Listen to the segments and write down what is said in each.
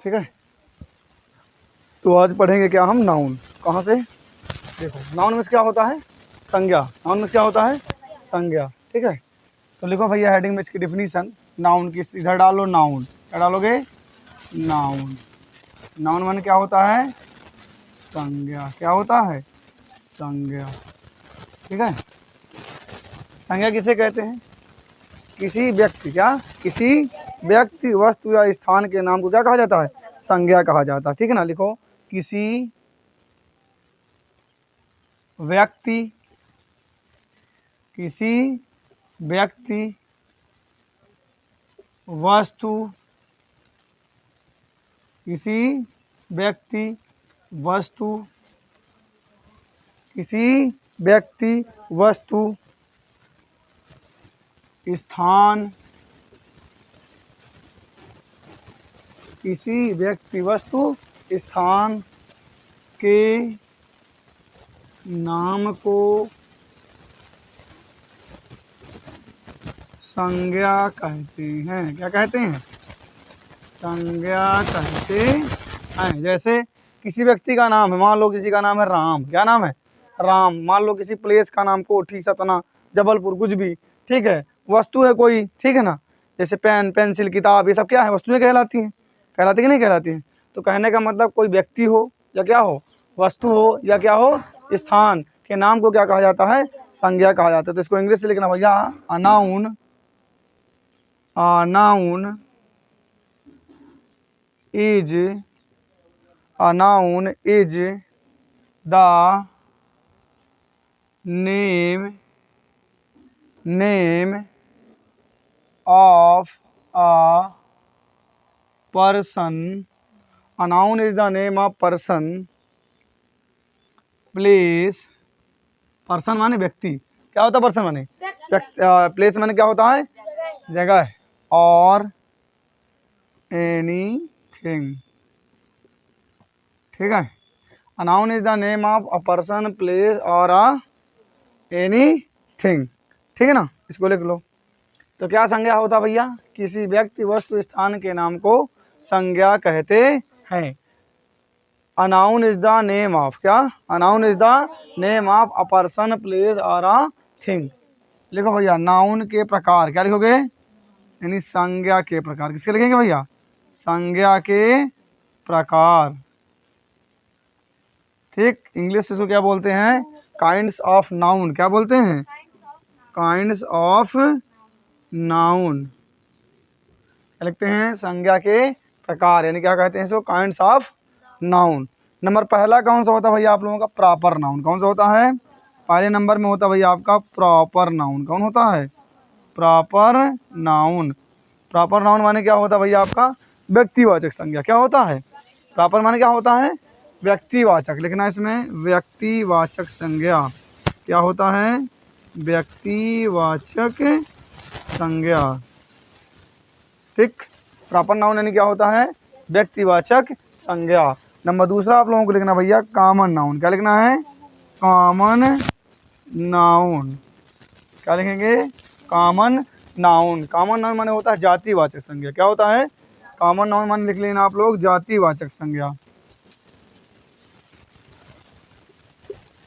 ठीक है। तो आज पढ़ेंगे क्या हम, नाउन। कहाँ से, देखो नाउन में क्या होता है, संज्ञा। नाउन में क्या होता है, संज्ञा। ठीक है, तो लिखो भैया हेडिंग में इसकी डिफिनीशन नाउन की, इधर डालो नाउन। क्या डालोगे, नाउन। नाउन माने क्या होता है, संज्ञा। क्या होता है, संज्ञा। ठीक है, संज्ञा किसे कहते हैं, किसी व्यक्ति, क्या, किसी व्यक्ति, वस्तु या स्थान के नाम को क्या कहा जाता है, संज्ञा कहा जाता है। ठीक है ना, लिखो किसी व्यक्ति, किसी व्यक्ति, वस्तु, किसी व्यक्ति, वस्तु, किसी व्यक्ति, वस्तु, स्थान, किसी व्यक्ति, वस्तु, स्थान के नाम को संज्ञा कहते हैं। क्या कहते हैं, संज्ञा कहते हैं। जैसे किसी व्यक्ति का नाम है, मान लो किसी का नाम है राम। क्या नाम है, राम। मान लो किसी प्लेस का नाम कोठी, सतना, जबलपुर, कुछ भी। ठीक है, वस्तु है कोई। ठीक है ना, जैसे पेन, पेंसिल, किताब, ये सब क्या है, वस्तुएं कहलाती हैं। कहलाती कि नहीं कहलाती हैं। तो कहने का मतलब कोई व्यक्ति हो या क्या हो, वस्तु हो या क्या हो, स्थान के नाम को क्या कहा जाता है, संज्ञा कहा जाता है। तो इसको इंग्लिश से लिखना भैया, अनाउन। अनाउन is, अनाउन is the name of a person. A noun is the name of person, place, person माने व्यक्ति। क्या होता है पर्सन माने, प्लेस माने क्या होता है, जगह, और एनीथिंग। ठीक है, a noun is the name of a person, place और एनीथिंग। ठीक है ना, इसको लिख लो। तो क्या संज्ञा होता भैया, किसी व्यक्ति, वस्तु, स्थान के नाम को संज्ञा कहते हैं। A noun is the name of, क्या, a noun is the name of a person, place और अ थिंग। लिखो भैया नाउन के प्रकार। क्या लिखोगे, यानी संज्ञा के प्रकार। किसके लिखेंगे भैया, संज्ञा के प्रकार। ठीक, इंग्लिश से इसको क्या बोलते हैं, काइंड्स ऑफ नाउन। क्या बोलते हैं, काइंड्स ऑफ नाउन। क्या लिखते हैं, संज्ञा के प्रकार, यानी क्या कहते हैं इसको, काइंड्स ऑफ नाउन। नंबर पहला कौन सा होता है भैया आप लोगों का, प्रॉपर नाउन। कौन सा होता है, पहले नंबर में होता है भैया आपका प्रॉपर नाउन। कौन होता है, प्रॉपर नाउन। प्रॉपर नाउन माने क्या होता है भैया आपका, व्यक्तिवाचक संज्ञा। क्या होता है, प्रॉपर माने क्या होता है, व्यक्तिवाचक। लिखना इसमें, व्यक्तिवाचक संज्ञा। क्या होता है, व्यक्तिवाचक संज्ञा। ठीक, प्रॉपर नाउन यानी क्या होता है, व्यक्तिवाचक संज्ञा। नंबर दूसरा आप लोगों को लिखना भैया कॉमन नाउन। क्या लिखना है, कॉमन नाउन। क्या लिखेंगे, कॉमन नाउन। कॉमन नाउन माने होता है जातिवाचक संज्ञा। क्या होता है, कॉमन नाउन माने लिख लेना आप लोग, जातिवाचक संज्ञा।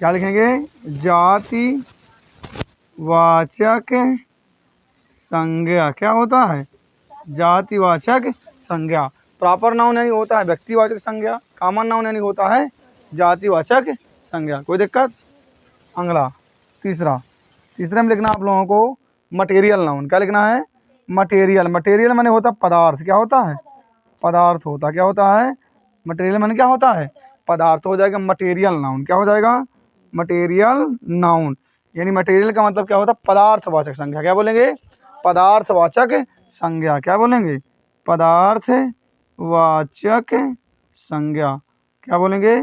क्या लिखेंगे, जातिवाचक संज्ञा। क्या होता है, जातिवाचक संज्ञा। प्रॉपर नाउन यानी होता है व्यक्तिवाचक संज्ञा, कॉमन नाउन यानी होता है जातिवाचक संज्ञा। कोई दिक्कत। अगला तीसरे में लिखना आप लोगों को मटेरियल नाउन। क्या लिखना है, मटेरियल। मटेरियल माने होता है पदार्थ। क्या होता है, पदार्थ होता। क्या होता है, मटेरियल माने क्या होता है, पदार्थ। हो जाएगा मटेरियल नाउन। क्या हो जाएगा, मटेरियल नाउन। यानी मटेरियल का मतलब क्या होता है, पदार्थवाचक संज्ञा। क्या बोलेंगे, पदार्थवाचक संज्ञा। क्या बोलेंगे, पदार्थवाचक संज्ञा। क्या बोलेंगे,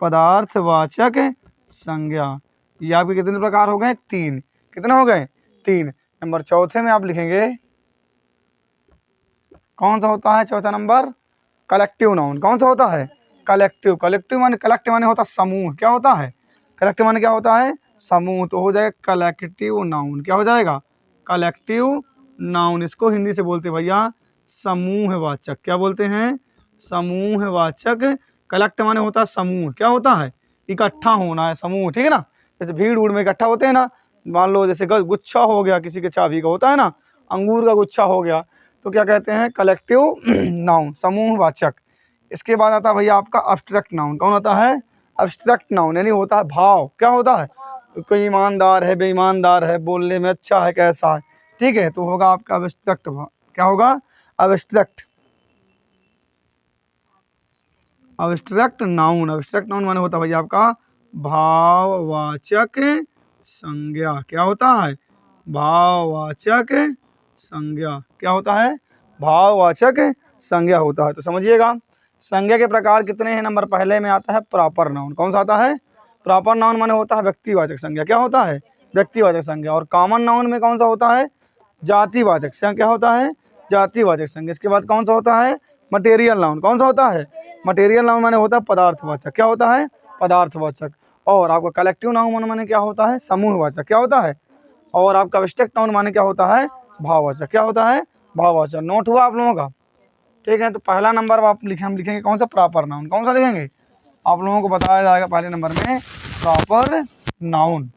पदार्थवाचक संज्ञा। ये आपके कितने प्रकार हो गए, तीन। कितने हो गए, तीन। नंबर चौथे में आप लिखेंगे कौन सा होता है, चौथा नंबर कलेक्टिव नाउन। कौन सा होता है, कलेक्टिव। कलेक्टिव माने, कलेक्टिव माने होता है समूह। क्या होता है, कलेक्टिव माने क्या होता है, समूह। तो हो जाएगा कलेक्टिव नाउन। क्या हो जाएगा, कलेक्टिव नाउन। इसको हिंदी से बोलते हैं भैया समूहवाचक। क्या बोलते हैं, समूहवाचक। कलेक्ट माने होता है समूह, क्या होता है, इकट्ठा होना है, समूह, ठीक है ना। जैसे भीड़ उड़ में इकट्ठा होते हैं ना, मान लो जैसे गुच्छा हो गया किसी के चाबी का, होता है ना, अंगूर का गुच्छा हो गया, तो क्या कहते हैं, कलेक्टिव नाउन, समूहवाचक। इसके बाद आता है भैया आपका अब्स्ट्रैक्ट नाउन। कौन होता है, अब्स्ट्रैक्ट नाउन, यानी होता है भाव, क्या होता है, कोई ईमानदार है, बेईमानदार है, बोलने में अच्छा है, कैसा है, ठीक है, तो होगा आपका अब्स्ट्रैक्ट। क्या होगा, abstract, abstract noun. Abstract noun माने होता है भैया आपका भाववाचक संज्ञा। क्या होता है, भाववाचक संज्ञा। क्या होता है, भाववाचक संज्ञा होता है। तो समझिएगा संज्ञा के प्रकार कितने हैं। नंबर पहले में आता है प्रॉपर नाउन। कौन सा आता है, प्रॉपर नाउन माने होता है व्यक्तिवाचक संज्ञा। क्या होता है, व्यक्तिवाचक संज्ञा। और कॉमन नाउन में कौन सा होता है, जातिवाचक संज्ञा। क्या होता है, जातिवाचक संज्ञा। इसके बाद कौन सा होता है, मटेरियल नाउन। कौन सा होता है, मटेरियल नाउन माने होता है पदार्थवाचक। क्या होता है, पदार्थवाचक। और आपका कलेक्टिव नाउन माने क्या होता है, समूहवाचक। क्या होता है, और आपका अब्स्ट्रैक्ट नाउन माने क्या होता है, भाववाचक। क्या होता है, भाववाचक। नोट हुआ आप लोगों का, ठीक है। तो पहला नंबर आप हम लिखेंगे कौन सा, प्रॉपर नाउन। कौन सा लिखेंगे, आप लोगों को बताया जाएगा पहले नंबर में प्रॉपर नाउन।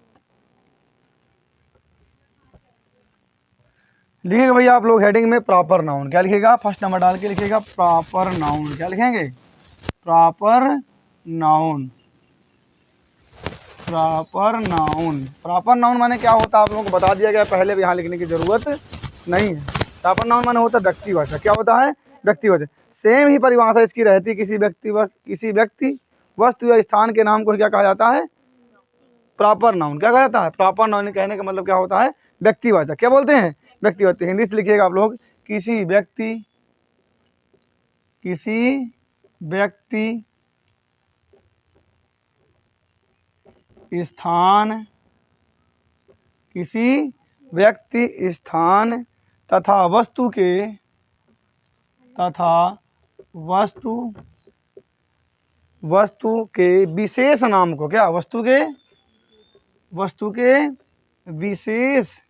लिखिएगा भैया आप लोग हेडिंग में प्रॉपर नाउन। क्या लिखिएगा, फर्स्ट नंबर डाल के लिखिएगा प्रॉपर नाउन। क्या लिखेंगे, proper noun, proper noun. Proper noun माने क्या होता है आप लोगों को बता दिया गया पहले भी, यहाँ लिखने की जरूरत नहीं है। प्रॉपर नाउन माने होता है व्यक्तिवाचक। क्या होता है, व्यक्तिवाचक। सेम ही परिभाषा इसकी रहती है, किसी व्यक्ति वस्तु या स्थान के नाम को क्या कहा जाता है, प्रॉपर नाउन। क्या कहा जाता है, प्रॉपर नाउन। कहने का मतलब क्या होता है, व्यक्तिवाचक। क्या बोलते हैं, व्यक्तिवाचक। हिंदी से लिखिएगा आप लोग, किसी व्यक्ति, किसी व्यक्ति, स्थान, किसी व्यक्ति, स्थान तथा वस्तु के, वस्तु के विशेष नाम को, क्या, वस्तु के विशेष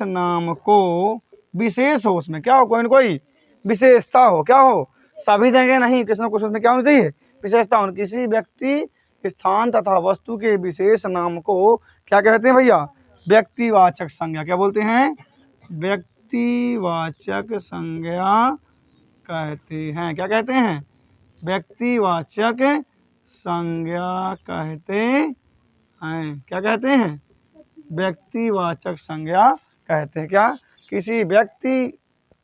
नाम को, विशेष हो, उसमें क्या हो, कोई न कोई विशेषता हो। क्या हो, सभी जगह नहीं, किसी न कुछ उसमें क्या होना चाहिए, विशेषता हो। किसी व्यक्ति, स्थान तथा वस्तु के विशेष नाम को क्या कहते हैं भैया, व्यक्तिवाचक संज्ञा। क्या बोलते हैं, व्यक्तिवाचक संज्ञा कहते हैं। क्या कहते हैं, व्यक्तिवाचक संज्ञा कहते हैं। क्या कहते हैं, व्यक्तिवाचक संज्ञा कहते हैं। क्या, किसी व्यक्ति,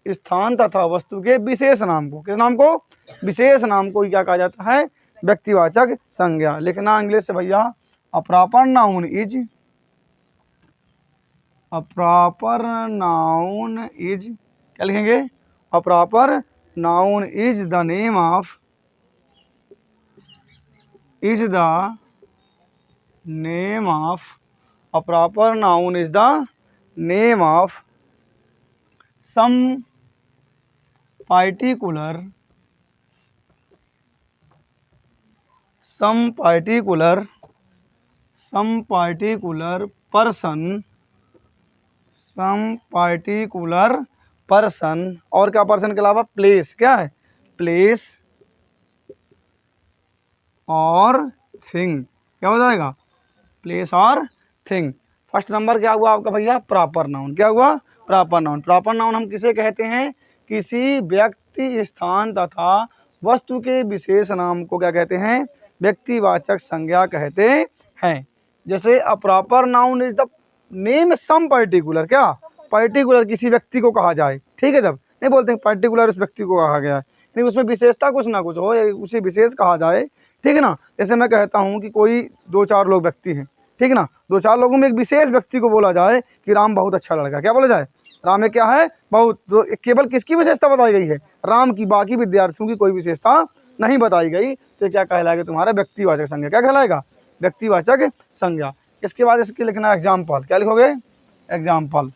स्थान तथा वस्तु के विशेष नाम को, किस नाम को, विशेष नाम को क्या कहा जाता है, व्यक्तिवाचक संज्ञा। लिखना इंग्लिश से भैया, अ proper noun is, a proper noun is, क्या लिखेंगे, अ proper noun is the name of, is the name of, a proper noun is the name of some particular person, और क्या पर्सन के अलावा, प्लेस। क्या है, प्लेस और थिंग। क्या हो जाएगा, प्लेस और थिंग। फर्स्ट नंबर क्या हुआ आपका भैया, प्रॉपर नाउन। क्या हुआ, प्रॉपर नाउन। प्रॉपर नाउन हम किसे कहते हैं, किसी व्यक्ति, स्थान तथा वस्तु के विशेष नाम को क्या कहते हैं, व्यक्तिवाचक संज्ञा कहते हैं। जैसे a proper noun is the name some particular, क्या, पर्टिकुलर किसी व्यक्ति को कहा जाए, ठीक है। जब नहीं बोलते हैं पर्टिकुलर उस व्यक्ति को कहा गया है, नहीं, उसमें विशेषता कुछ ना कुछ हो, उसे विशेष कहा जाए, ठीक है ना। जैसे मैं कहता हूँ कि कोई 2-4 लोग व्यक्ति हैं, ठीक है ना, 2-4 लोगों में एक विशेष व्यक्ति को बोला जाए कि राम बहुत अच्छा लड़का। क्या बोला जाए, राम में क्या है, बहुत। तो केवल किसकी विशेषता बताई गई है, राम की, बाकी विद्यार्थियों की कोई विशेषता नहीं बताई गई। तो क्या कहलाएगा तुम्हारा, व्यक्तिवाचक संज्ञा। क्या कहलाएगा, व्यक्तिवाचक संज्ञा। इसके बाद इसके लिखना एग्जाम्पल। क्या लिखोगे, एग्जाम्पल।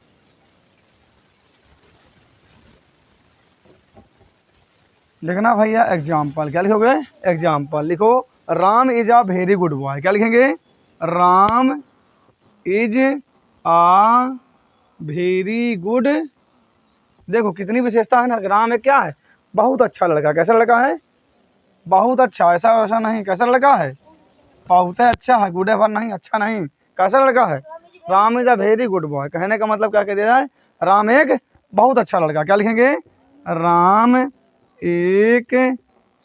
लिखना भैया एग्जाम्पल। क्या लिखोगे, एग्जाम्पल। लिखो, Ram is a very good boy. क्या लिखेंगे, Ram is a very good देखो कितनी विशेषता है ना। राम एक क्या है, बहुत अच्छा लड़का। कैसा लड़का है, बहुत अच्छा। ऐसा वैसा नहीं, कैसा लड़का है, बहुत अच्छा है। गुड एवर नहीं, अच्छा नहीं। कैसा लड़का है, Ram is a very good boy. कहने का मतलब क्या कह दिया है, राम एक बहुत अच्छा लड़का। क्या लिखेंगे, राम एक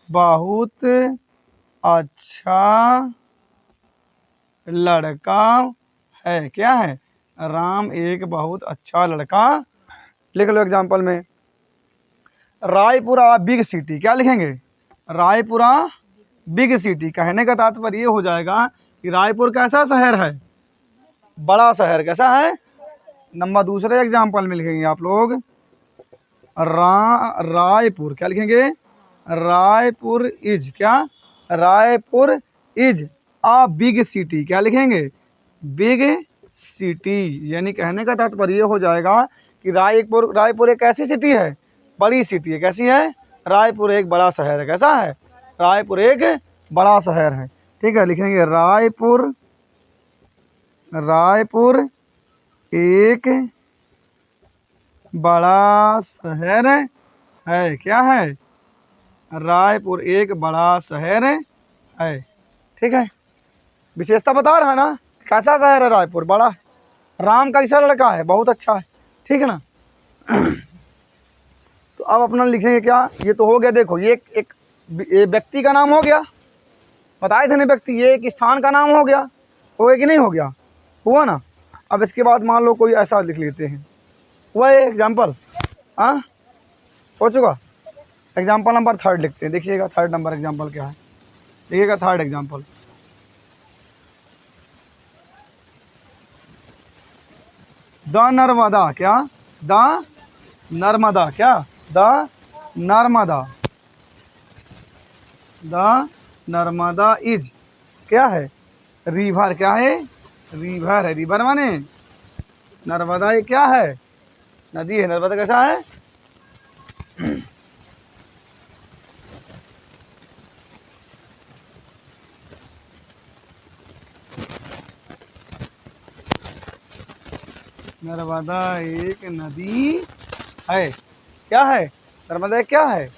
बहुत अच्छा लड़का है। क्या है, राम एक बहुत अच्छा लड़का। लिख लो एग्जाम्पल में, रायपुरा बिग सिटी। क्या लिखेंगे, रायपुरा बिग सिटी। कहने का तात्पर्य ये हो जाएगा कि रायपुर कैसा शहर है, बड़ा शहर। कैसा है, नंबर दूसरे एग्जाम्पल में लिखेंगे आप लोग, रायपुर। क्या लिखेंगे, रायपुर इज क्या, Raipur is a big city. क्या लिखेंगे, बिग सिटी। यानी कहने का तात्पर्य ये हो जाएगा कि रायपुर एक ऐसी सिटी है, बड़ी सिटी है। कैसी है, रायपुर एक बड़ा शहर है। कैसा है, रायपुर एक बड़ा शहर है। ठीक है, लिखेंगे रायपुर, रायपुर एक बड़ा शहर है। क्या है, रायपुर एक बड़ा शहर है। ठीक है, विशेषता बता रहा है ना, कैसा शहर है रायपुर, बड़ा। राम कैसा लड़का है, बहुत अच्छा है। ठीक है ना। तो अब अपना लिखेंगे क्या, ये तो हो गया। देखो ये एक व्यक्ति का नाम हो गया, बताए थे ना व्यक्ति। ये एक स्थान का नाम हो गया, हो गया कि नहीं हो गया, हुआ ना। अब इसके बाद मान लो कोई ऐसा लिख लेते हैं, हुआ ये एग्जाम्पल, हाँ हो चुका। एग्जाम्पल नंबर 3 लिखते हैं। देखिएगा 3 नंबर एग्जाम्पल क्या है, देखिएगा 3 एग्जाम्पल। द नर्मदा। क्या, द नर्मदा। क्या, the Narmada, the Narmada is क्या है, रिवर। क्या है, रिवर है। रिवर माने नर्मदा, ये क्या है, नदी है। नर्मदा कैसा है, नर्मदा एक नदी है। क्या है, नर्मदा क्या है,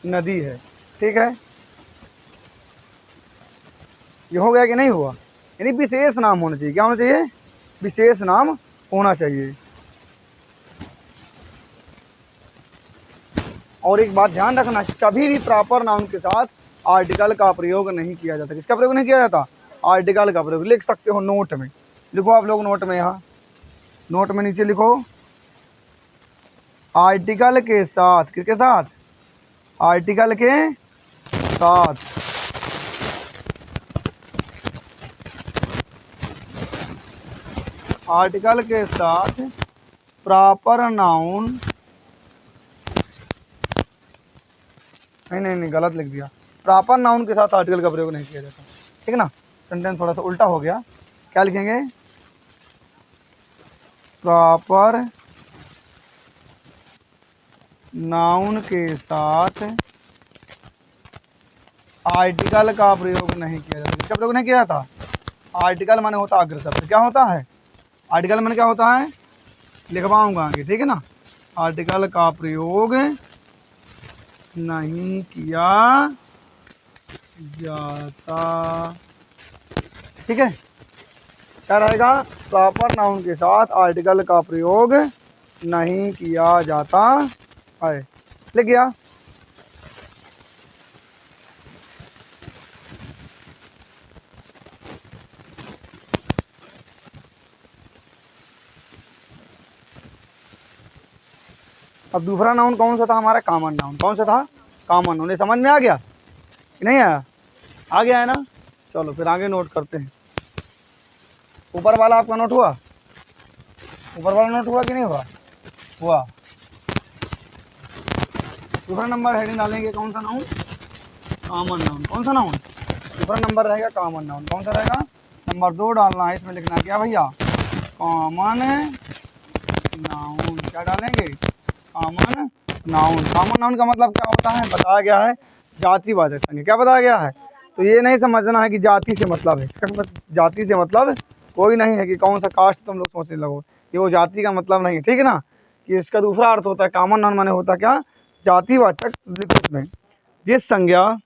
नदी है। ठीक है, ये हो गया कि नहीं हुआ। यानी विशेष नाम होना चाहिए। क्या होना चाहिए, विशेष नाम होना चाहिए। और एक बात ध्यान रखना, कभी भी प्रॉपर नाउन के साथ आर्टिकल का प्रयोग नहीं किया जाता। किसका प्रयोग नहीं किया जाता, आर्टिकल का प्रयोग। लिख सकते हो नोट में, लिखो आप लोग नोट में, यहाँ नोट में नीचे लिखो, आर्टिकल के साथ, किसके साथ, आर्टिकल के साथ आर्टिकल के साथ प्रॉपर नाउन, नहीं गलत लिख दिया। प्रॉपर नाउन के साथ आर्टिकल का प्रयोग नहीं किया जाता। ठीक है ना, सेंटेंस थोड़ा सा उल्टा हो गया। क्या लिखेंगे, प्रॉपर नाउन के साथ आर्टिकल का प्रयोग नहीं किया जाता। किसका प्रयोग नहीं किया जाता, आर्टिकल माने होता है अग्रशब्द। क्या होता है, आर्टिकल माने क्या होता है, लिखवाऊंगा आगे। ठीक है ना, आर्टिकल का प्रयोग नहीं किया जाता। ठीक है, क्या रहेगा, प्रॉपर नाउन के साथ आर्टिकल का प्रयोग नहीं किया जाता है। लिख गया। अब दूसरा नाउन कौन सा था हमारा, कॉमन नाउन। कौन सा था, कॉमन नाउन। ये समझ में आ गया कि नहीं आया, आ गया है ना। चलो फिर आगे नोट करते हैं। ऊपर वाला आपका नोट हुआ, ऊपर वाला नोट हुआ कि नहीं हुआ, हुआ। दूसरा नंबर हेडिंग डालेंगे, कौन सा नाउन, कॉमन नाउन। कौन सा नाउन, दूसरा नंबर रहेगा कॉमन नाउन। कौन सा रहेगा, नंबर 2 डालना है। इसमें लिखना क्या भैया, कॉमन नाउन। क्या डालेंगे, कॉमन नाउन। कॉमन नाउन का मतलब क्या होता है, बताया गया है, जातिवाचक संज्ञा। क्या बताया गया है, तो ये नहीं समझना है कि जाति से मतलब है। इसका जाति से मतलब कोई नहीं है कि कौन सा कास्ट तुम लोग सोचने लगो, ये वो जाति का मतलब नहीं है। ठीक है ना, कि इसका दूसरा अर्थ होता है कॉमन नाउन माने होता क्या, जातिवाचक। लिखो इसमें, जिस संज्ञा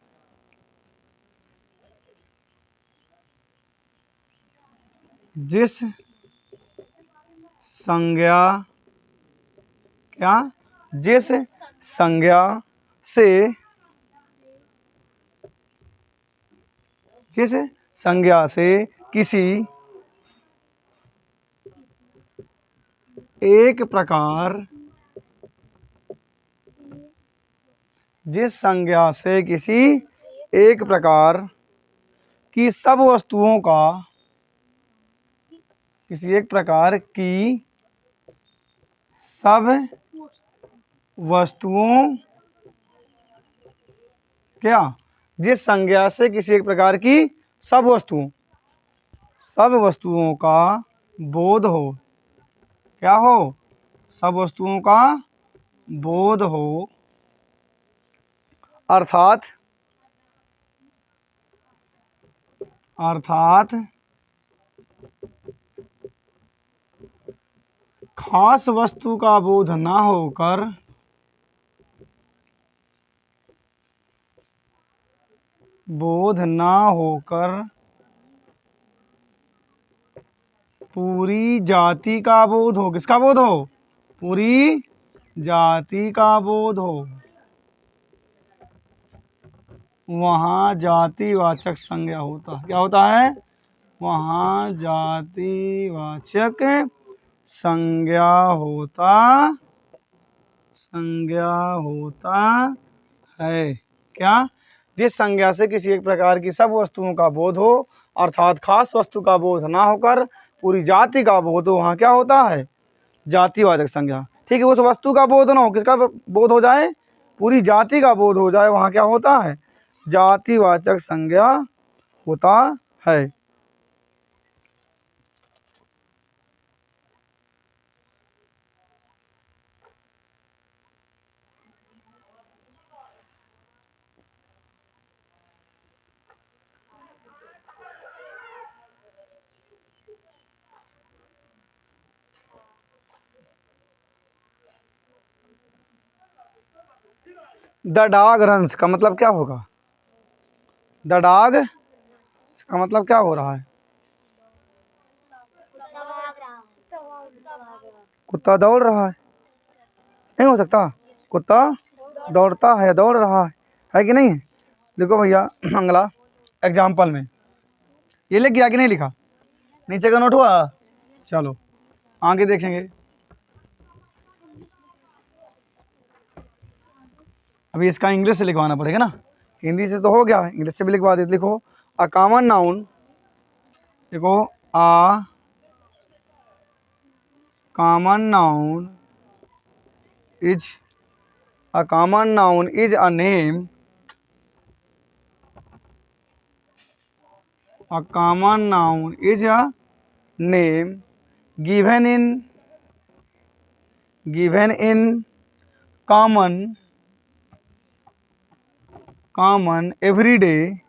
जिस संज्ञा क्या, जिस संज्ञा से, जिस संज्ञा से किसी एक प्रकार, जिस संज्ञा से किसी एक प्रकार की सब वस्तुओं का, किसी एक प्रकार की सब वस्तुओं क्या, जिस संज्ञा से किसी एक प्रकार की सब वस्तुओं का बोध हो, क्या हो, सब वस्तुओं का बोध हो, अर्थात खास वस्तु का बोध ना होकर पूरी जाति का बोध हो, किसका बोध हो, पूरी जाति का बोध हो, वहाँ जातिवाचक संज्ञा होता है। क्या होता है, वहाँ जातिवाचक संज्ञा होता है। क्या, जिस संज्ञा से किसी एक प्रकार की सब वस्तुओं का बोध हो, अर्थात खास वस्तु का बोध ना होकर पूरी जाति का बोध हो, वहाँ क्या होता है, जातिवाचक संज्ञा। ठीक है, उस वस्तु का बोध ना हो, किसका बोध हो जाए, पूरी जाति का बोध हो जाए, वहाँ क्या होता है, जातिवाचक संज्ञा होता है। द डॉग रन्स का मतलब क्या होगा, द डॉग का मतलब क्या हो रहा है, कुत्ता दौड़ रहा है, नहीं हो सकता, कुत्ता दौड़ता है, दौड़ रहा है कि नहीं है। देखो भैया अगला एग्जाम्पल में ये लिख गया कि नहीं लिखा, नीचे का नोट हुआ, चलो आगे देखेंगे। अभी इसका इंग्लिश से लिखवाना पड़ेगा ना, हिंदी से तो हो गया, इंग्लिश से भी लिखवा देते। लिखो अ कॉमन नाउन, देखो a common noun is a name, a common noun is a name given in common everyday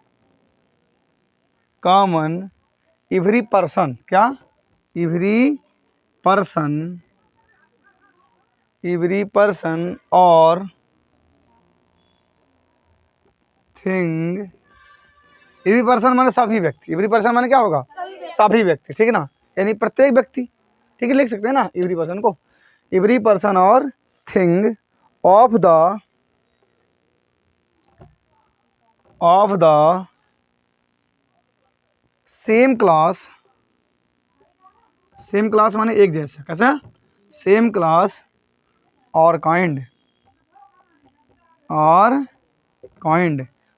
every person, क्या, every person और थिंग, एवरी पर्सन माने सभी व्यक्ति, एवरी पर्सन माने क्या होगा, सभी व्यक्ति, ठीक है ना, यानी प्रत्येक व्यक्ति, ठीक है, लिख सकते हैं ना एवरी पर्सन को, एवरी पर्सन और thing of the same class माने एक जैसा, कैसा, सेम क्लास और kind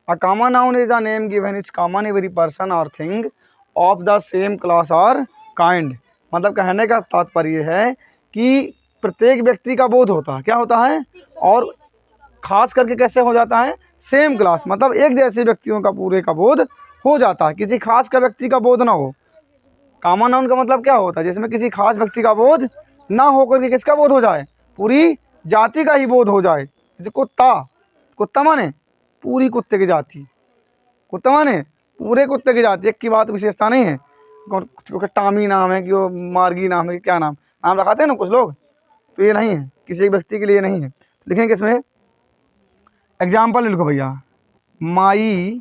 A common noun is the name given is common every person or thing of the same class or kind। मतलब कहने का तात्पर्य है कि प्रत्येक व्यक्ति का बोध होता है, क्या होता है, और खास करके कैसे हो जाता है, सेम क्लास, मतलब एक जैसे व्यक्तियों का पूरे का बोध हो जाता है, किसी खास का व्यक्ति का बोध ना हो। कॉमन नाउन का मतलब क्या होता है, जिसमें किसी खास व्यक्ति का बोध ना होकर के किसका बोध हो जाए, पूरी जाति का ही बोध हो जाए। जैसे कुत्ता माने पूरी कुत्ते की जाति, कुत्ता माने पूरे कुत्ते की जाति, एक की बात विशेषता नहीं है, क्योंकि टामी नाम है कि वो मार्गी नाम है, क्या नाम रखाते हैं ना कुछ लोग, तो ये नहीं है, किसी एक व्यक्ति के लिए नहीं है। लिखेंगे इसमें एग्जाम्पल लिखो भैया, माई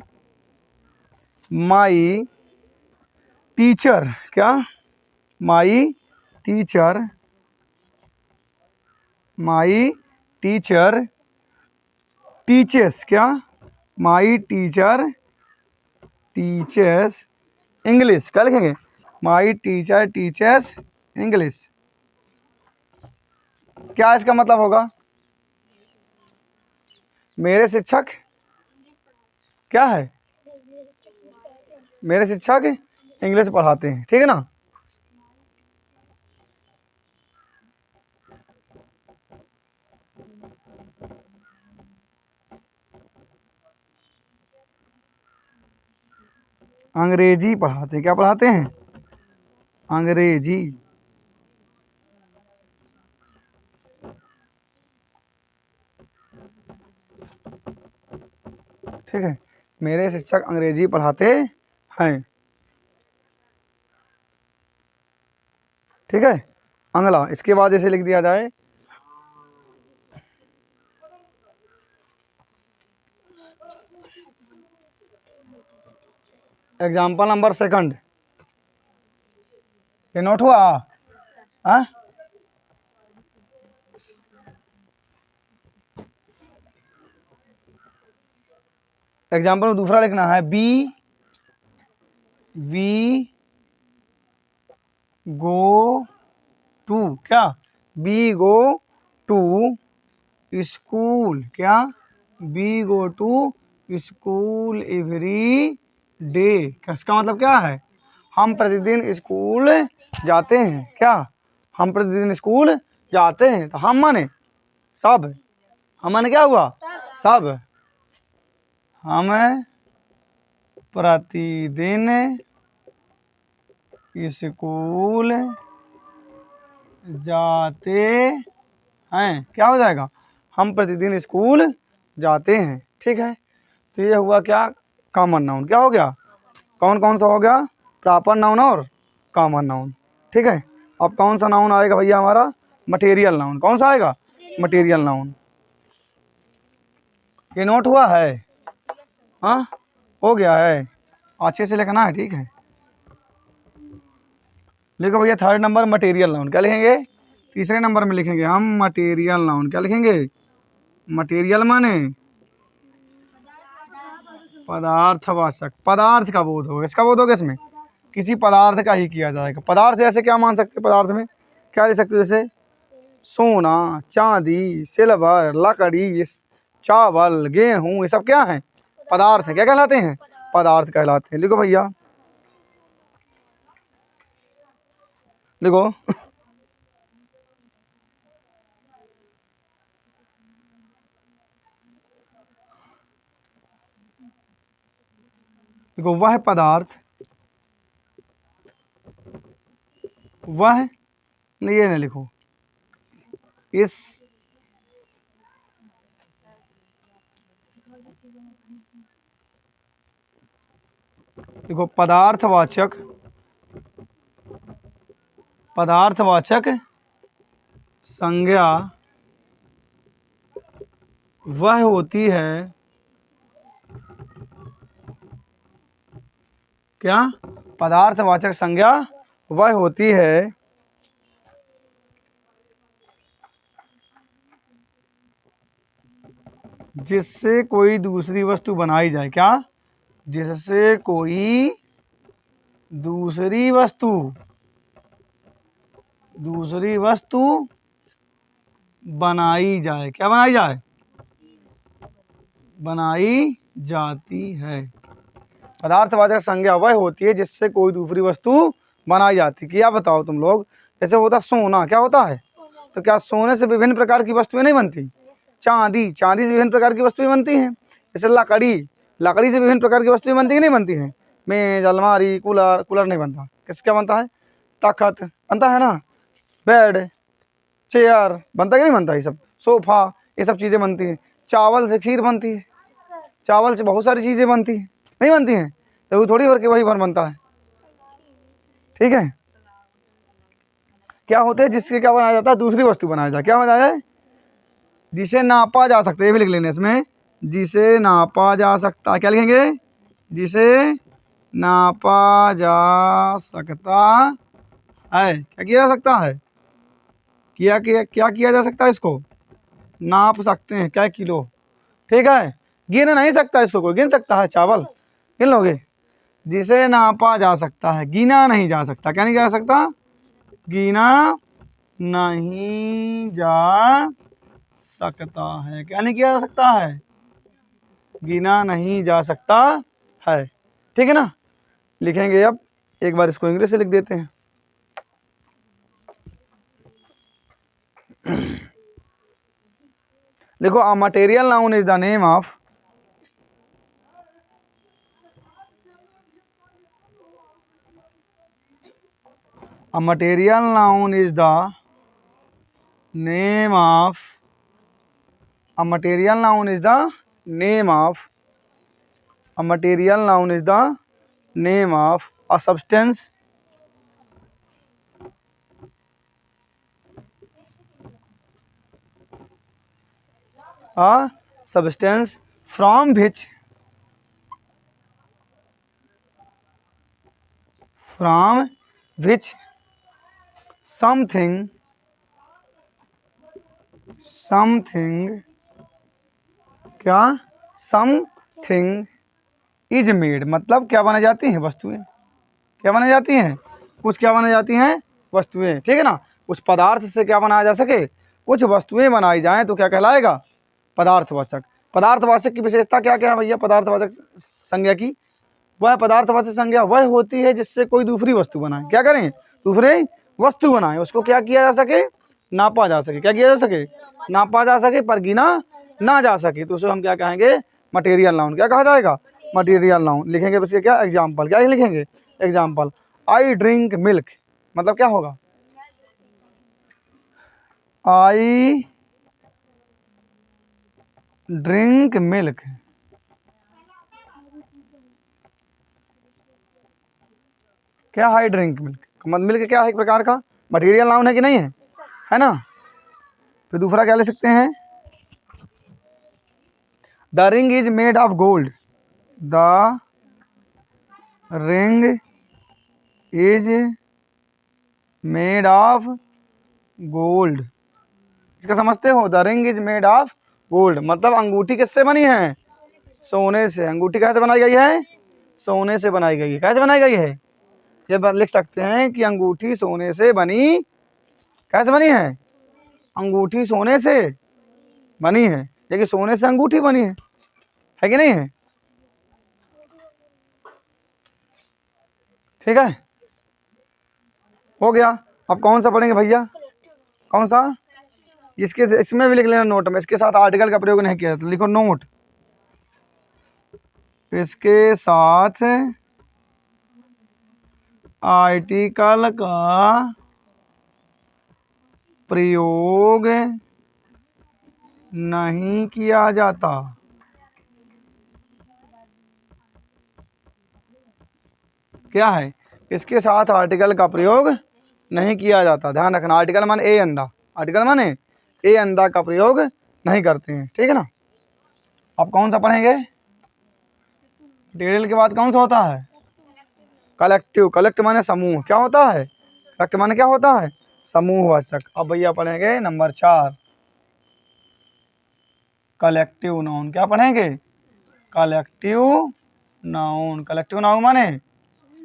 टीचर, क्या माई टीचर टीचेस, क्या माई टीचर टीचेस इंग्लिश, क्या लिखेंगे, माई टीचर टीचेस इंग्लिश। क्या इसका मतलब होगा, मेरे शिक्षक क्या है, मेरे शिक्षक इंग्लिश पढ़ाते हैं, ठीक है ना। अंग्रेजी पढ़ाते हैं, क्या पढ़ाते हैं, अंग्रेजी। ठीक है, मेरे शिक्षक अंग्रेजी पढ़ाते हैं। ठीक है, अगला इसके बाद ऐसे लिख दिया जाए, एग्जाम्पल नंबर सेकंड, ये नोट हुआ। हाँ, एग्जाम्पल में दूसरा लिखना है, वी गो टू, क्या वी गो टू स्कूल, क्या we go to school every day. इसका मतलब क्या है, हम प्रतिदिन स्कूल जाते हैं, क्या हम प्रतिदिन स्कूल जाते हैं। तो हम माने सब, हम माने क्या हुआ, सब, हम प्रतिदिन स्कूल जाते हैं, क्या हो जाएगा, हम प्रतिदिन स्कूल जाते हैं। ठीक है, तो ये हुआ क्या, कॉमन नाउन। क्या हो गया, कौन कौन सा हो गया, प्रॉपर नाउन और कॉमन नाउन। ठीक है, अब कौन सा नाउन आएगा भैया हमारा, मटेरियल नाउन। कौन सा आएगा, मटेरियल नाउन। ये नोट हुआ है, हाँ हो गया है, अच्छे से लिखना है। ठीक है, लिखो भैया थर्ड नंबर मटेरियल नाउन। क्या लिखेंगे, तीसरे नंबर में लिखेंगे हम मटेरियल नाउन। क्या लिखेंगे, मटेरियल माने पदार्थवाचक, पदार्थ का बोध होगा, इसका बोध होगा, इसमें किसी पदार्थ का ही किया जाएगा। पदार्थ जैसे क्या मान सकते हैं, पदार्थ में क्या ले सकते हो, जैसे सोना, चांदी, सिल्वर, लकड़ी, चावल, गेहूँ, ये सब क्या है, पदार्थ है। क्या कहलाते हैं, पदार्थ कहलाते हैं। लिखो भैया, लिखो देखो, वह पदार्थ, वह नहीं, ये नहीं लिखो, इस देखो, पदार्थवाचक संज्ञा वह होती है, क्या पदार्थवाचक संज्ञा वह होती है जिससे कोई दूसरी वस्तु बनाई जाए। क्या, जिससे कोई दूसरी वस्तु बनाई जाए। क्या बनाई जाए, बनाई जाती है। पदार्थवाचक संज्ञा वह होती है जिससे कोई दूसरी वस्तु बनाई जाती है। क्या बताओ तुम लोग, जैसे होता सोना, क्या होता है, तो क्या सोने से विभिन्न प्रकार की वस्तुएं नहीं बनती, चांदी से विभिन्न प्रकार की वस्तुएं बनती हैं। जैसे लकड़ी से विभिन्न प्रकार की वस्तुएं बनती हैं, नहीं बनती हैं। मेज, अलमारी, कूलर नहीं बनता, किसका बनता है, तख्त बनता है ना, बेड, चेयर बनता है कि नहीं बनता, ये सब सोफा, ये सब चीज़ें बनती हैं। चावल से खीर बनती है, चावल से बहुत सारी चीज़ें बनती हैं, नहीं बनती हैं, तो वो थोड़ी भर के वही भर बनता है। ठीक है, क्या होते हैं, जिससे क्या बनाया जाता है, दूसरी वस्तु बनाया जाए। क्या बनाया जाए, जिसे नापा जा सकता है, ये भी लिख लेना इसमें, जिसे नापा जा सकता है। क्या लिखेंगे? जिसे नापा जा सकता है। क्या किया जा सकता है? क्या किया जा सकता है? इसको नाप सकते हैं। क्या? किलो। ठीक है, गिन नहीं सकता इसको कोई। गिन सकता है चावल? गिन लोगे? जिसे नापा जा सकता है, गिना नहीं जा सकता। क्या नहीं जा सकता? गिना नहीं जा सकता है। क्या नहीं किया जा सकता है? गिना नहीं जा सकता है। ठीक है ना? लिखेंगे अब, एक बार इसको इंग्लिश से लिख देते हैं। देखो, a material noun is the name of, a material noun is the name of, a material noun is the name of, a material noun is the name of a substance, a substance from which, from which something, something, क्या? Something is made. मतलब क्या बनाई जाती हैं? वस्तुएं। क्या बनाई जाती हैं? कुछ क्या बनाई जाती हैं? वस्तुएं। ठीक है ना? कुछ पदार्थ से क्या बनाया जा सके, कुछ वस्तुएं बनाई जाएं तो क्या कहलाएगा? पदार्थवाचक। पदार्थवाचक की विशेषता क्या क्या है भैया? पदार्थवाचक संज्ञा की, वह पदार्थवाचक संज्ञा वह होती है जिससे कोई दूसरी वस्तु बनाए। क्या करें? दूसरी वस्तु बनाए, उसको क्या किया जा सके? नापा जा सके। क्या किया जा सके? नापा जा सके, पर गिना ना जा सके, तो उसे हम क्या कहेंगे? Material noun. क्या कहा जाएगा? Material noun. लिखेंगे बस ये क्या? एग्जाम्पल। क्या लिखेंगे? एग्जाम्पल। I drink milk. मतलब क्या होगा? I drink milk. क्या? I drink milk. मिल्क क्या है? एक प्रकार का मटेरियल नाउन है कि नहीं है? है ना? फिर दूसरा क्या ले सकते हैं? The ring is made of gold. The ring is made of gold. इसका समझते हो? The ring is made of gold मतलब अंगूठी किससे बनी है? सोने से। अंगूठी कैसे बनाई गई है? सोने से बनाई गई है। कैसे बनाई गई है? ये लिख सकते हैं कि अंगूठी सोने से बनी। कैसे बनी है? अंगूठी सोने से बनी है। देखिए, सोने से अंगूठी बनी है कि नहीं है? ठीक है, हो गया। अब कौन सा पढ़ेंगे भैया? कौन सा? इसमें भी लिख लेना नोट में, इसके साथ आर्टिकल का प्रयोग नहीं किया जाता। लिखो नोट, इसके साथ आर्टिकल का प्रयोग नहीं किया जाता। क्या है? इसके साथ आर्टिकल का प्रयोग नहीं किया जाता। ध्यान रखना, आर्टिकल माने ए अंदा। आर्टिकल माने ए अंदा का प्रयोग नहीं करते हैं। ठीक है ना? अब कौन सा पढ़ेंगे? मटेरियल के बाद कौन सा होता है? कलेक्टिव। कलेक्ट माने समूह। क्या होता है? कलेक्ट माने क्या होता है? समूहवाचक। अब भैया पढ़ेंगे नंबर 4, कलेक्टिव नाउन। क्या पढ़ेंगे? Collective noun. कलेक्टिव नाउन माने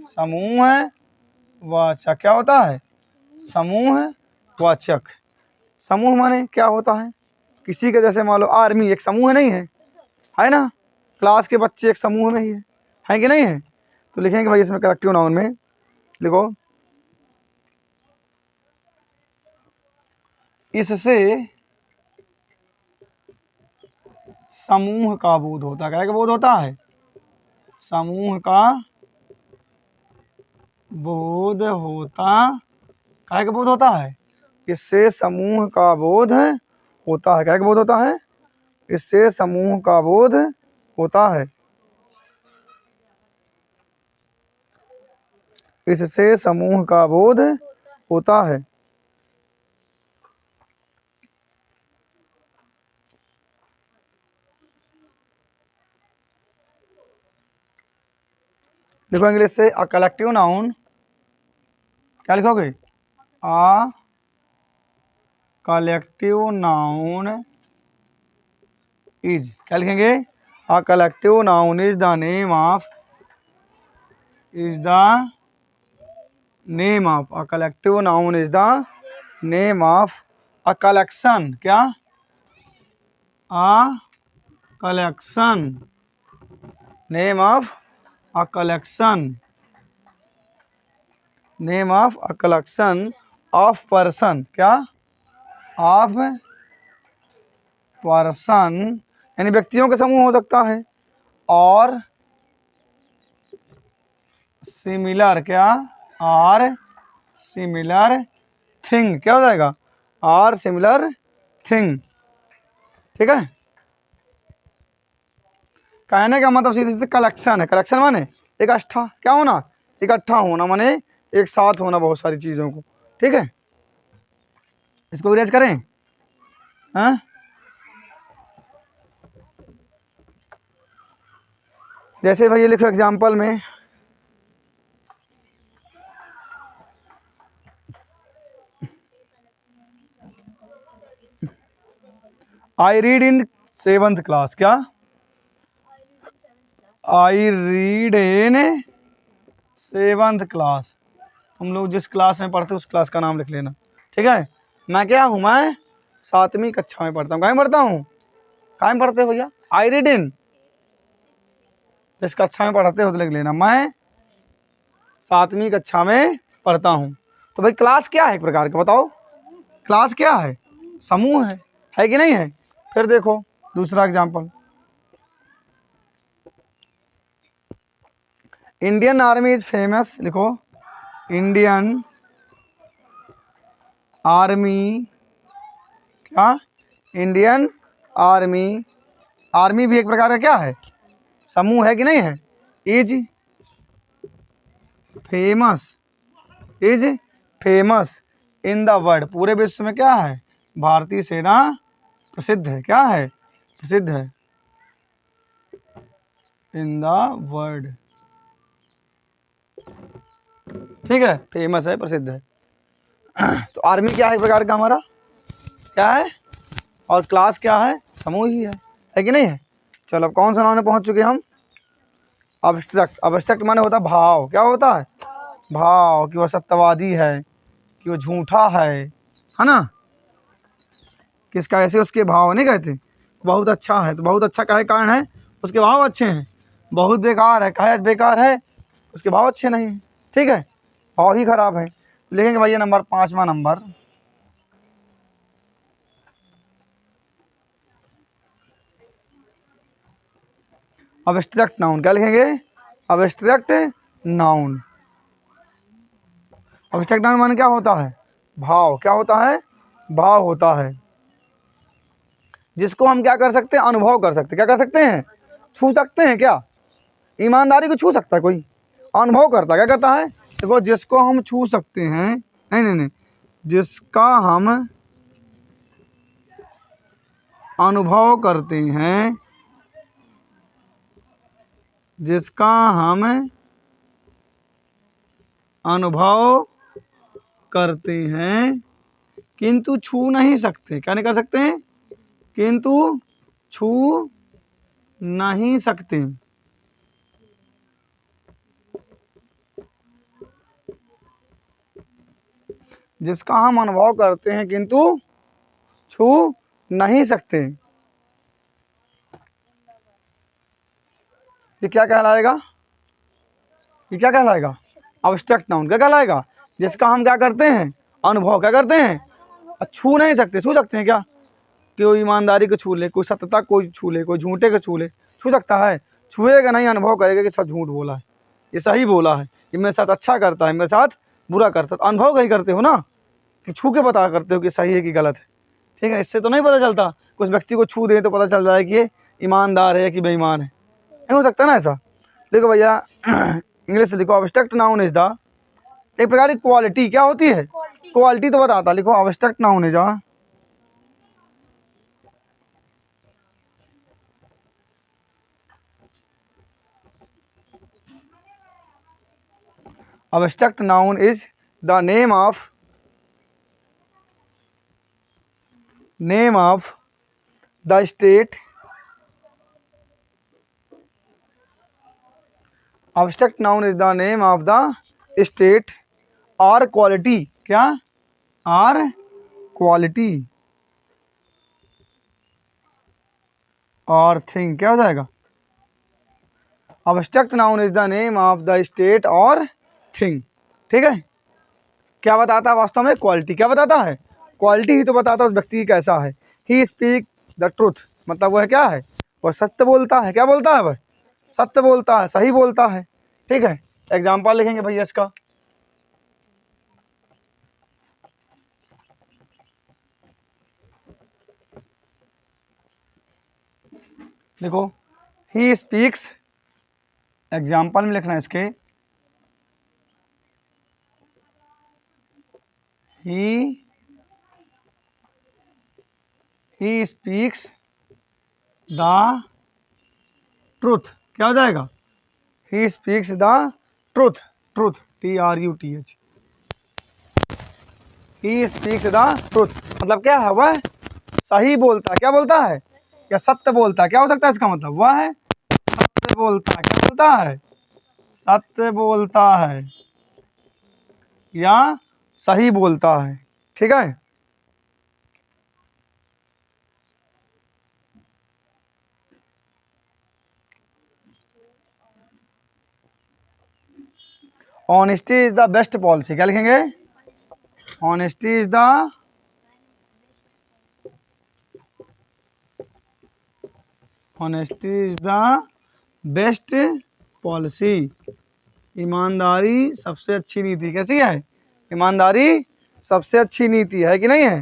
समूह वाचक। क्या होता है? समूह वाचक। समूह माने क्या होता है? किसी के जैसे मान लो आर्मी एक समूह नहीं है ना? क्लास के बच्चे एक समूह में ही है कि नहीं है? तो लिखेंगे भाई इसमें कलेक्टिव नाउन में, लिखो इससे समूह का बोध होता है। क्या का बोध होता है? समूह का बोध होता। क्या का बोध होता है? इससे समूह का बोध होता है। क्या का बोध होता है? इससे समूह का बोध होता है। इससे समूह का बोध होता है। देखो इंग्लिश से अ कलेक्टिव नाउन, क्या लिखोगे? अ कलेक्टिव नाउन इज, क्या लिखेंगे? A collective noun is the name of, is the name of, a collective noun is the name of a collection, क्या? A collection, name of a collection, name of a collection of person, क्या? Of person, यानी व्यक्तियों का समूह हो सकता है। और सिमिलर, क्या? और सिमिलर थिंग, क्या हो जाएगा? और सिमिलर थिंग, ठीक है। कहने का मतलब सीधे सीधे कलेक्शन है। कलेक्शन माने इकट्ठा, क्या होना? इकट्ठा होना, माने एक साथ होना बहुत सारी चीज़ों को, ठीक है। इसको इरेज करें, हाँ? जैसे भाई ये लिखो एग्जाम्पल में, I read in 7th class, क्या? I read in 7th class. तुम लोग जिस क्लास में पढ़ते हो उस क्लास का नाम लिख लेना, ठीक है। मैं क्या हूँ? मैं 7वीं कक्षा में पढ़ता हूँ। कहाँ पढ़ता हूँ? कहाँ पढ़ते हो भैया? आई रीड इन, जिस कक्षा में पढ़ते हो तो लिख लेना, मैं 7वीं कक्षा में पढ़ता हूँ। तो भाई क्लास क्या है एक प्रकार का, बताओ? क्लास क्या है? समूह है कि नहीं है? फिर देखो दूसरा example, Indian army is famous, लिखो इंडियन आर्मी, क्या? इंडियन आर्मी, आर्मी भी एक प्रकार का क्या है? समूह है कि नहीं है? Is famous, is famous in the world, पूरे विश्व में क्या है? भारतीय सेना प्रसिद्ध है, क्या है? प्रसिद्ध है इन द वर्ल्ड, ठीक है। फेमस है, प्रसिद्ध है। तो आर्मी क्या है एक प्रकार का हमारा, क्या है? और क्लास क्या है? समूह ही है कि नहीं है? चलो अब कौन सा नाम पहुंच चुके हम? अब्स्ट्रक्ट। अब्स्ट्रक्ट माने होता है भाव, क्या होता है? भाव, कि वह सत्यवादी है, कि वो झूठा है ना। किसका ऐसे उसके भाव नहीं कहते। बहुत अच्छा है तो बहुत अच्छा काहे कारण है? उसके भाव अच्छे हैं। बहुत बेकार है, काहे बेकार है? उसके भाव अच्छे नहीं हैं, ठीक है। भाव ही खराब है। लिखेंगे भैया नंबर 5वां नंबर, अब्स्ट्रक्ट नाउन। क्या लिखेंगे? Abstract noun. अब्स्ट्रक्ट नाउन माने क्या होता है? भाव, क्या होता है? भाव होता है, जिसको हम क्या कर सकते हैं? अनुभव कर सकते हैं। क्या कर सकते हैं? छू सकते हैं। क्या ईमानदारी को छू सकता है कोई? अनुभव करता है, क्या करता है? देखो जिसको हम छू सकते हैं, नहीं नहीं नहीं, जिसका हम अनुभव करते हैं, जिसका हम अनुभव करते हैं किंतु छू नहीं सकते। क्या नहीं कर सकते हैं? किंतु छू नहीं सकते। जिसका हम अनुभव करते हैं किंतु छू नहीं सकते, ये क्या कहलाएगा? ये क्या कहलाएगा? Abstract noun. क्या कहलाएगा? जिसका हम क्या करते हैं? अनुभव क्या करते हैं? छू नहीं सकते। छू सकते हैं क्या? कि कोई ईमानदारी को छू ले, कोई सत्यता को छू ले, कोई झूठे को छू ले, छू सकता है? छुएगा नहीं, अनुभव करेगा कि सब झूठ बोला है, ये सही बोला है, ये मेरे साथ अच्छा करता है, मेरे साथ बुरा करता है। तो अनुभव कहीं करते हो ना, कि छू के पता करते हो कि सही है कि गलत है, ठीक है। इससे तो नहीं पता चलता। कुछ व्यक्ति को छू दे तो पता चल जाए कि ये ईमानदार है कि बेईमान है, नहीं हो सकता ना ऐसा। देखो भैया इंग्लिश से लिखो, अब्स्ट्रक्ट नाउन इज द, एक प्रकार की क्वालिटी। क्या होती है? क्वालिटी तो बताता। लिखो abstract noun is the, abstract noun is the name of the state. Abstract noun is the name of the state और क्वालिटी, क्या, और क्वालिटी और थिंग, क्या हो जाएगा? Abstract noun is the name of the state और thing. ठीक है, क्या बताता है वास्तव में? क्वालिटी। क्या बताता है? क्वालिटी ही तो बताता है उस व्यक्ति की कैसा है। ही स्पीक द ट्रूथ, मतलब वह क्या है? वह सत्य बोलता है। क्या बोलता है? वह सत्य बोलता है, सही बोलता है। ठीक है, एग्जाम्पल लिखेंगे भैया इसका। देखो, ही स्पीक्स, एग्जाम्पल में लिखना है इसके, ही स्पीक्स द ट्रूथ। क्या हो जाएगा? He speaks the truth, truth TRUTH। He speaks the truth मतलब क्या है? वह सही बोलता है। क्या बोलता है? या सत्य बोलता है। क्या हो सकता है इसका मतलब? वह है सत्य बोलता है। क्या बोलता है? सत्य बोलता है या सही बोलता है। ठीक है, honesty is the best policy. क्या लिखेंगे? Honesty is the best policy. ईमानदारी सबसे अच्छी नीति। कैसी है? ईमानदारी सबसे अच्छी नीति है कि नहीं है?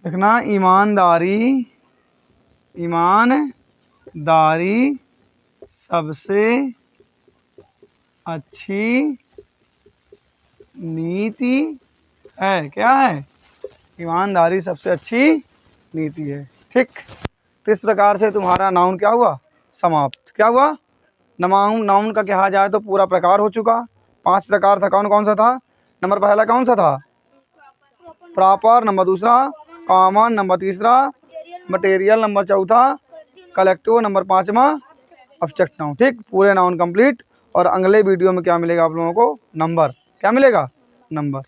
लिखना, ईमानदारी सबसे अच्छी नीति है। क्या है? ईमानदारी सबसे अच्छी नीति है। ठीक, तो इस प्रकार से तुम्हारा नाउन क्या हुआ? समाप्त। क्या हुआ? नाउन का कहा जाए तो पूरा प्रकार हो चुका। 5 प्रकार था। कौन कौन सा था? नंबर पहला कौन सा था? प्रॉपर। नंबर दूसरा कॉमन। नंबर तीसरा मटेरियल। नंबर चौथा कलेक्टिव। नंबर 5वां अब्स्ट्रैक्ट नाउन। ठीक, पूरे नाउन कंप्लीट। और अगले वीडियो में क्या मिलेगा आप लोगों को? नंबर। क्या मिलेगा? नंबर।